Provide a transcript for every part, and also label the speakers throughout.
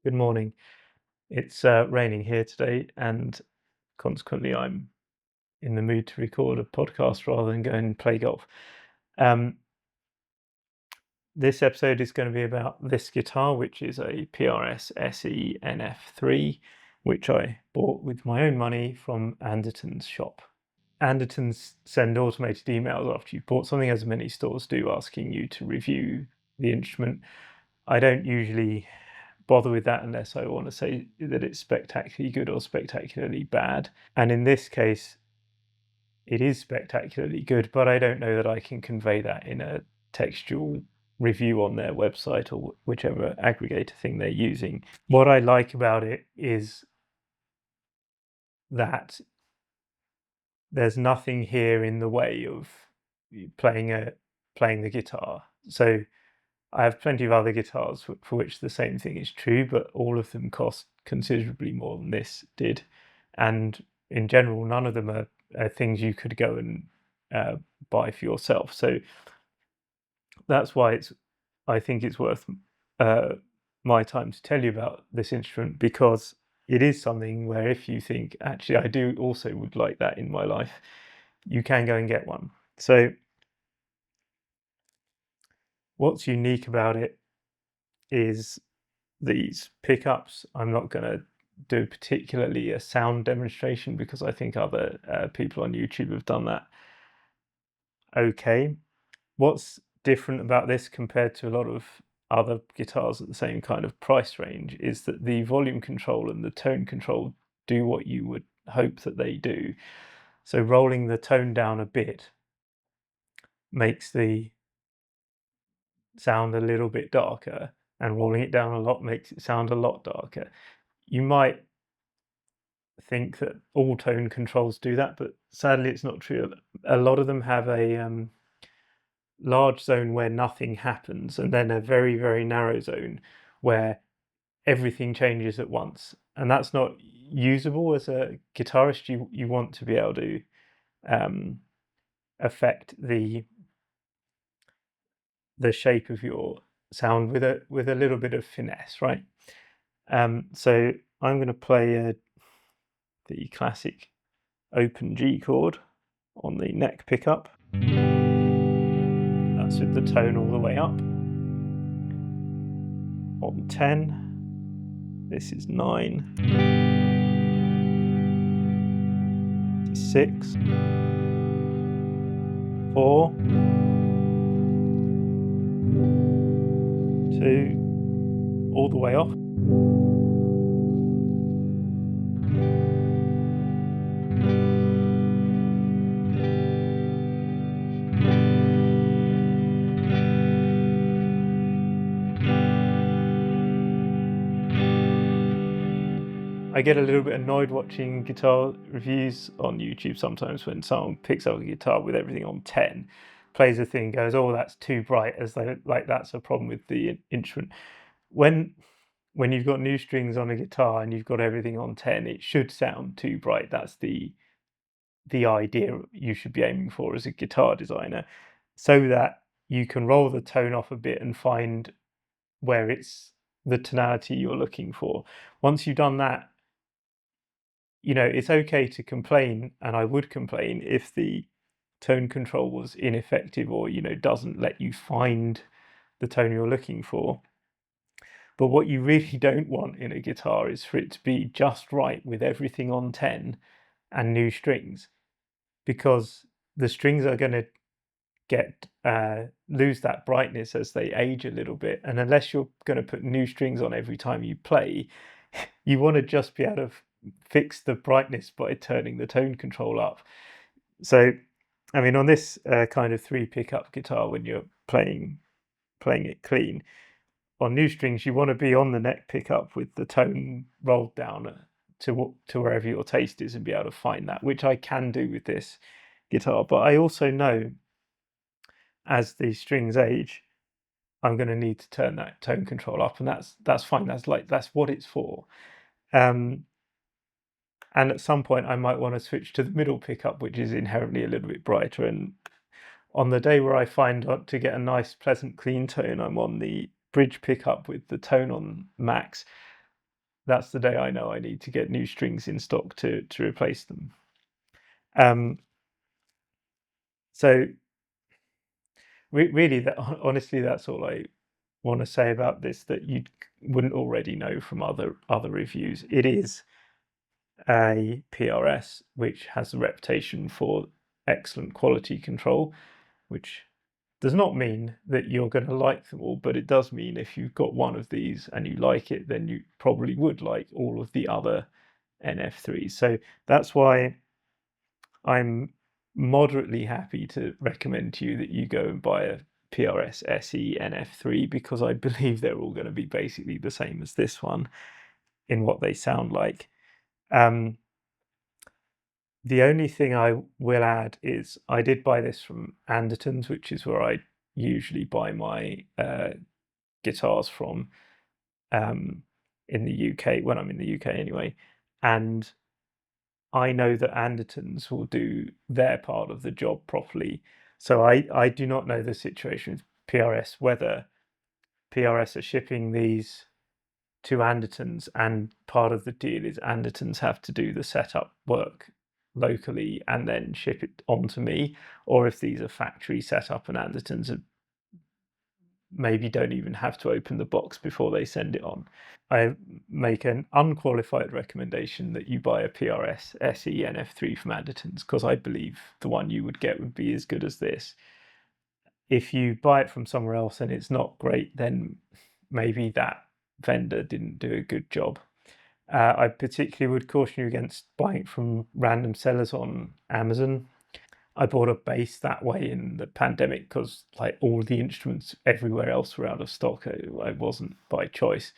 Speaker 1: Good morning. It's raining here today, and consequently, I'm in the mood to record a podcast rather than go and play golf. Um, this episode is going to be about this guitar, which is a PRS SE NF3, which I bought with my own money from Anderton's shop. Anderton's send automated emails after you've bought something, as many stores do, asking you to review the instrument. I don't usually bother with that unless I want to say that it's spectacularly good or spectacularly bad. And in this case, it is spectacularly good, but I don't know that I can convey that in a textual review on their website or whichever aggregator thing they're using. What I like about it is that there's nothing here in the way of playing the guitar. So I have plenty of other guitars for which the same thing is true, but all of them cost considerably more than this did. And in general, none of them are things you could go and buy for yourself. So that's why I think it's worth my time to tell you about this instrument, because it is something where if you think, actually, I do also would like that in my life, you can go and get one. So what's unique about it is these pickups. I'm not going to do particularly a sound demonstration because I think other people on YouTube have done that okay. What's different about this compared to a lot of other guitars at the same kind of price range is that the volume control and the tone control do what you would hope that they do. So rolling the tone down a bit makes the sound a little bit darker, and rolling it down a lot makes it sound a lot darker. You might think that all tone controls do that, but sadly it's not true. A lot of them have a large zone where nothing happens, and then a very, very narrow zone where everything changes at once. And that's not usable as a guitarist. You want to be able to affect the shape of your sound with a little bit of finesse, right? So I'm going to play the classic open G chord on the neck pickup. That's with the tone all the way up. On 10, this is 9, 6, 4, 2, all the way off. I get a little bit annoyed watching guitar reviews on YouTube sometimes when someone picks up a guitar with everything on 10, plays a thing, goes, "Oh, that's too bright," as though like that's a problem with the instrument. When you've got new strings on a guitar and you've got everything on 10, it should sound too bright. That's the idea you should be aiming for as a guitar designer, so that you can roll the tone off a bit and find where it's the tonality you're looking for. Once you've done that, it's okay to complain, and I would complain if the tone control was ineffective or, doesn't let you find the tone you're looking for. But what you really don't want in a guitar is for it to be just right with everything on 10 and new strings, because the strings are going to get lose that brightness as they age a little bit, and unless you're going to put new strings on every time you play, you want to just be able to fix the brightness by turning the tone control up. So I mean, on this kind of 3 pickup guitar, when you're playing it clean on new strings, you want to be on the neck pickup with the tone rolled down to wherever your taste is and be able to find that, which I can do with this guitar. But I also know as the strings age, I'm going to need to turn that tone control up, and that's fine. That's what it's for. And at some point, I might want to switch to the middle pickup, which is inherently a little bit brighter. And on the day where I find out to get a nice, pleasant, clean tone, I'm on the bridge pickup with the tone on max. that's the day I know I need to get new strings in stock to replace them. Um, so really, that honestly, that's all I want to say about this that you wouldn't already know from other reviews. It is a PRS which has a reputation for excellent quality control, which does not mean that you're going to like them all, but it does mean if you've got one of these and you like it, then you probably would like all of the other NF3s. So that's why I'm moderately happy to recommend to you that you go and buy a PRS SE NF3, because I believe they're all going to be basically the same as this one in what they sound like. The only thing I will add is I did buy this from Anderton's, which is where I usually buy my guitars from in the UK, when I'm in the UK anyway. And I know that Anderton's will do their part of the job properly. So I do not know the situation with PRS, whether PRS are shipping these to Anderton's and part of the deal is Anderton's have to do the setup work locally and then ship it on to me, or if these are factory setup and Anderton's maybe don't even have to open the box before they send it on. I make an unqualified recommendation that you buy a PRS SE NF3 from Anderton's, because I believe the one you would get would be as good as this. If you buy it from somewhere else and it's not great, then maybe that vendor didn't do a good job. I particularly would caution you against buying it from random sellers on Amazon. I bought a bass that way in the pandemic because like all the instruments everywhere else were out of stock. I wasn't by choice.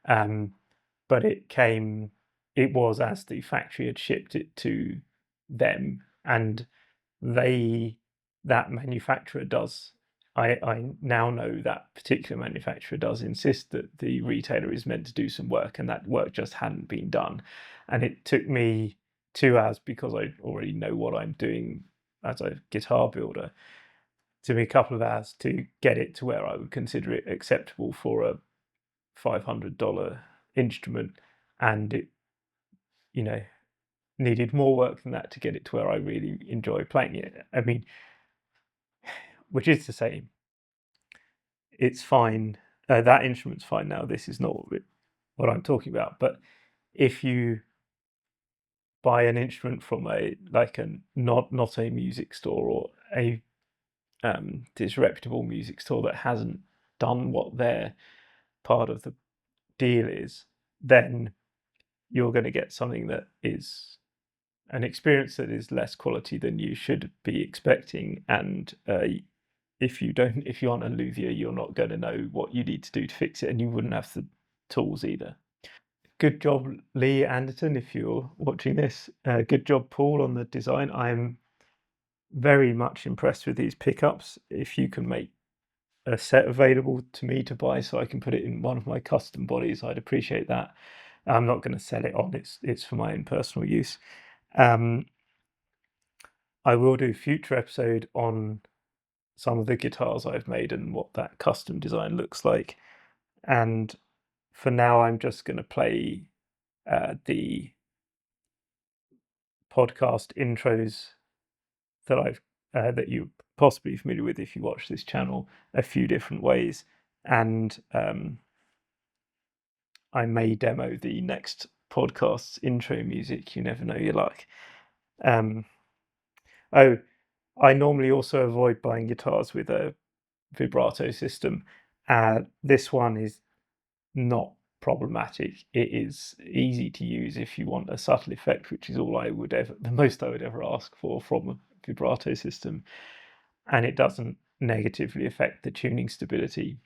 Speaker 1: But it was as the factory had shipped it to them, and that manufacturer does. I now know that particular manufacturer does insist that the retailer is meant to do some work, and that work just hadn't been done. And it took me 2 hours, because I already know what I'm doing as a guitar builder. It took me a couple of hours to get it to where I would consider it acceptable for a $500 instrument, and it, you know, needed more work than that to get it to where I really enjoy playing it. I mean, which is to say, it's fine. That instrument's fine now. This is not what I'm talking about. But if you buy an instrument from a not a music store, or a disreputable music store that hasn't done what their part of the deal is, then you're going to get something that is an experience that is less quality than you should be expecting. And if you aren't a luthier, you're not going to know what you need to do to fix it, and you wouldn't have the tools either. Good job, Lee Anderton, if you're watching this. Good job, Paul, on the design. I'm very much impressed with these pickups. If you can make a set available to me to buy so I can put it in one of my custom bodies, I'd appreciate that. I'm not going to sell it on. It's for my own personal use. I will do a future episode on some of the guitars I've made and what that custom design looks like. And for now, I'm just going to play the podcast intros that you're possibly familiar with if you watch this channel a few different ways. And I may demo the next podcast's intro music. You never know your luck. Oh, I normally also avoid buying guitars with a vibrato system. This one is not problematic. It is easy to use if you want a subtle effect, which is the most I would ever ask for from a vibrato system, and it doesn't negatively affect the tuning stability.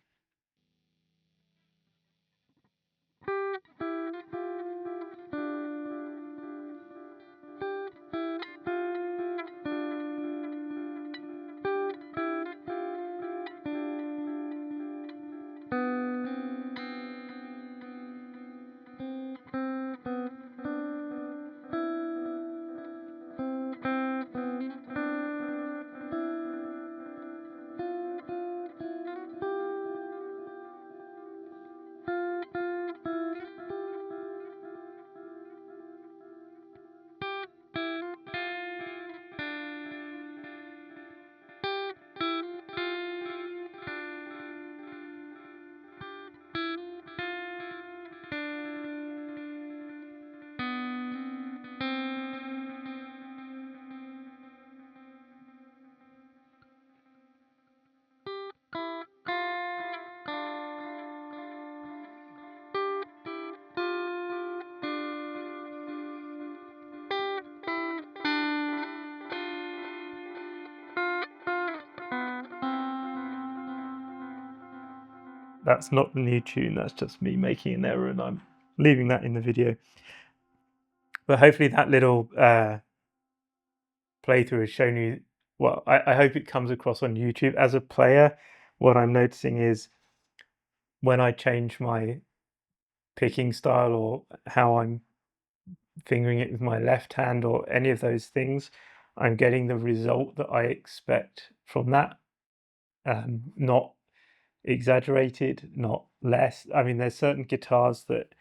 Speaker 1: that's not the new tune, that's just me making an error, and I'm leaving that in the video. But hopefully that little playthrough has shown you, well, I hope it comes across on YouTube. As a player, what I'm noticing is when I change my picking style or how I'm fingering it with my left hand or any of those things, I'm getting the result that I expect from that. Not exaggerated, not less. I mean, there's certain guitars that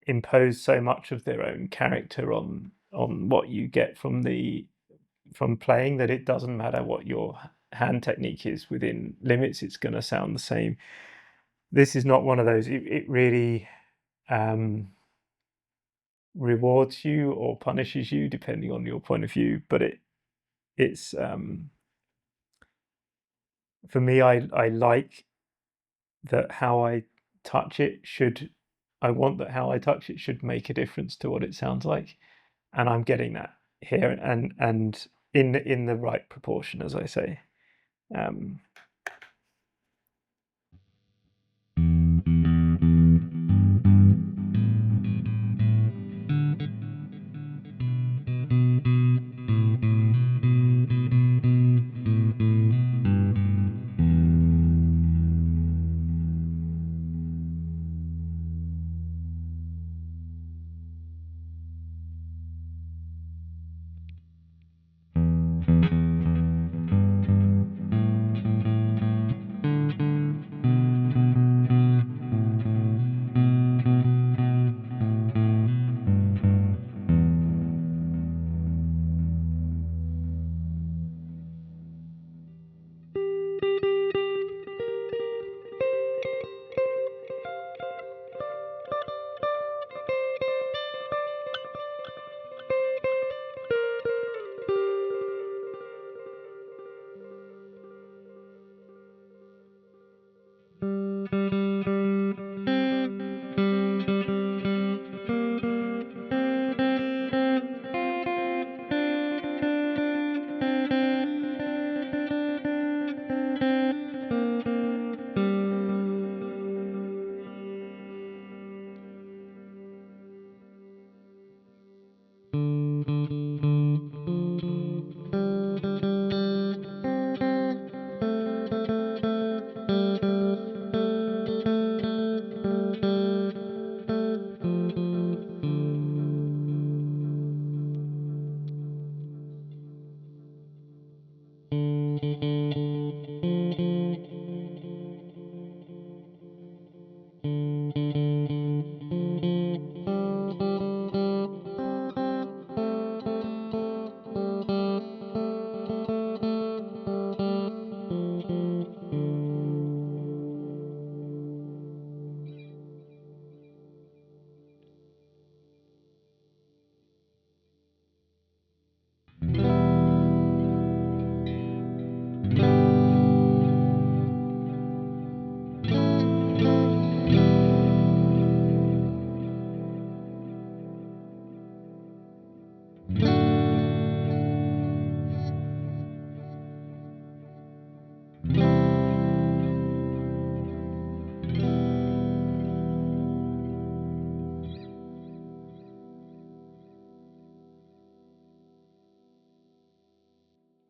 Speaker 1: impose so much of their own character on what you get from playing, that it doesn't matter what your hand technique is within limits, it's going to sound the same. This is not one of those. It really rewards you or punishes you depending on your point of view, but it's for me, I like that how I touch it should, I want that how I touch it should make a difference to what it sounds like, and I'm getting that here, and in the right proportion, as I say.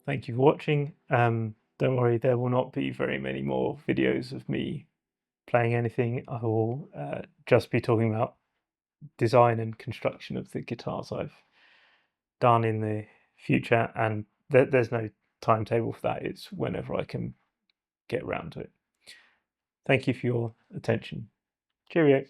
Speaker 1: Thank you for watching. Don't worry, there will not be very many more videos of me playing anything. I will just be talking about design and construction of the guitars I've done in the future, and there's no timetable for that. It's whenever I can get around to it. Thank you for your attention. Cheerio.